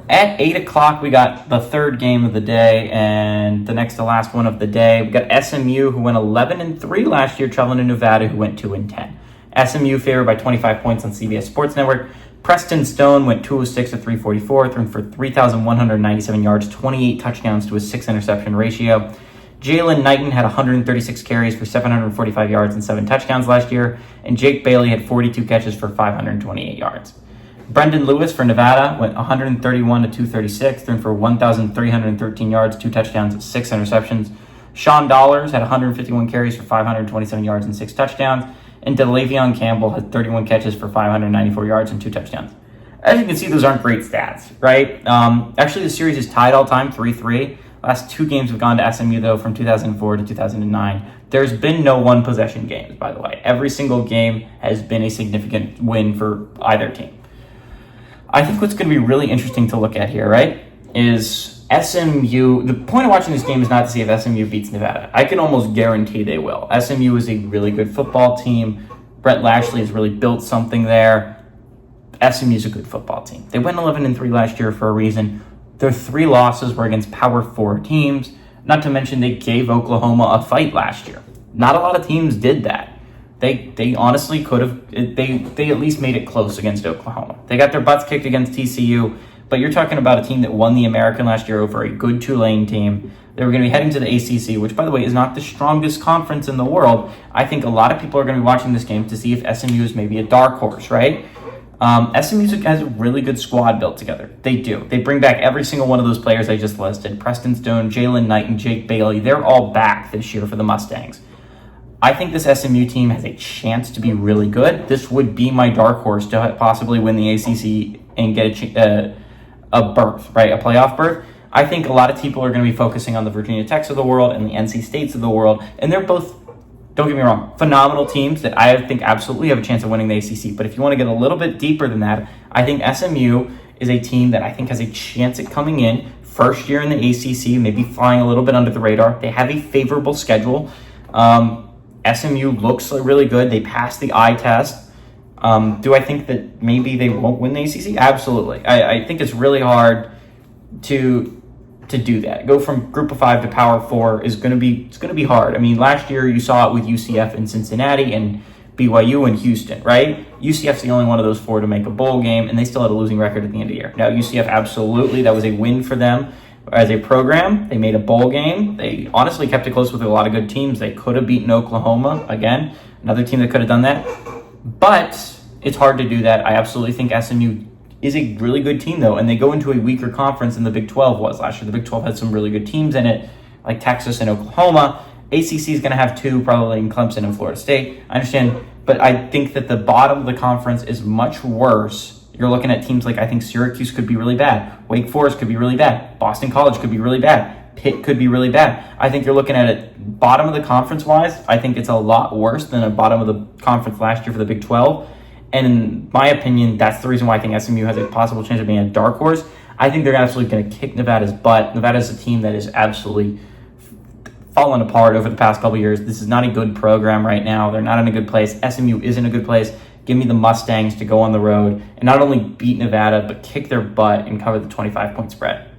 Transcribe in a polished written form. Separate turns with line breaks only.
At 8 o'clock, we got the third game of the day and the next to last one of the day. We got SMU, who went 11-3 last year, traveling to Nevada, who went 2-10. SMU favored by 25 points on CBS Sports Network. Preston Stone went 206 to 344, thrown for 3,197 yards, 28 touchdowns to a 6 interception ratio. Jalen Knighton had 136 carries for 745 yards and 7 touchdowns last year, and Jake Bailey had 42 catches for 528 yards. Brendan Lewis for Nevada went 131 to 236, thrown for 1,313 yards, 2 touchdowns, 6 interceptions. Sean Dollars had 151 carries for 527 yards and 6 touchdowns, and DeLavion Campbell had 31 catches for 594 yards and 2 touchdowns. As you can see, those aren't great stats, right? Actually, the series is tied all time, 3-3. Last 2 games have gone to SMU, though, from 2004 to 2009. There's been no one-possession games, by the way. Every single game has been a significant win for either team. I think what's going to be really interesting to look at here, right, is SMU. The point of watching this game is not to see if SMU beats Nevada. I can almost guarantee they will. SMU is a really good football team. Brett Lashley has really built something there. SMU is a good football team. They went 11-3 last year for a reason. Their 3 losses were against Power 4 teams. Not to mention they gave Oklahoma a fight last year. Not a lot of teams did that. They honestly could have. They at least made it close against Oklahoma. They got their butts kicked against TCU, but you're talking about a team that won the American last year over a good Tulane team. They were going to be heading to the ACC, which, by the way, is not the strongest conference in the world. I think a lot of people are going to be watching this game to see if SMU is maybe a dark horse, right? SMU has a really good squad built together. They do. They bring back every single one of those players I just listed. Preston Stone, Jalen Knight, and Jake Bailey. They're all back this year for the Mustangs. I think this SMU team has a chance to be really good. This would be my dark horse to possibly win the ACC and get a berth, right? A playoff berth. I think a lot of people are going to be focusing on the Virginia Techs of the world and the NC States of the world, and they're both, don't get me wrong, phenomenal teams that I think absolutely have a chance of winning the ACC. But if you want to get a little bit deeper than that, I think SMU is a team that I think has a chance at coming in first year in the ACC, maybe flying a little bit under the radar. They have a favorable schedule. SMU looks really good. They passed the eye test. Do I think that maybe they won't win the ACC? Absolutely. I think it's really hard to do that. Go from group of 5 to power 4 is going to be hard. I mean, last year you saw it with UCF in Cincinnati and BYU in Houston, right? UCF's the only one of those 4 to make a bowl game, and they still had a losing record at the end of the year. Now, UCF, absolutely, that was a win for them as a program. They made a bowl game. They honestly kept it close with a lot of good teams. They could have beaten Oklahoma, again, another team that could have done that. But it's hard to do that. I absolutely think SMU is a really good team, though, and they go into a weaker conference than the Big 12 was last year. The Big 12 had some really good teams in it, like Texas and Oklahoma. ACC is going to have 2, probably in Clemson and Florida State. I understand, but I think that the bottom of the conference is much worse. You're looking at teams like, I think Syracuse could be really bad. Wake Forest could be really bad. Boston College could be really bad. Pitt could be really bad. I think you're looking at it bottom of the conference-wise. I think it's a lot worse than a bottom of the conference last year for the Big 12. And in my opinion, that's the reason why I think SMU has a possible chance of being a dark horse. I think they're absolutely going to kick Nevada's butt. Nevada's a team that is absolutely fallen apart over the past couple years. This is not a good program right now. They're not in a good place. SMU is in a good place. Give me the Mustangs to go on the road and not only beat Nevada, but kick their butt and cover the 25-point spread.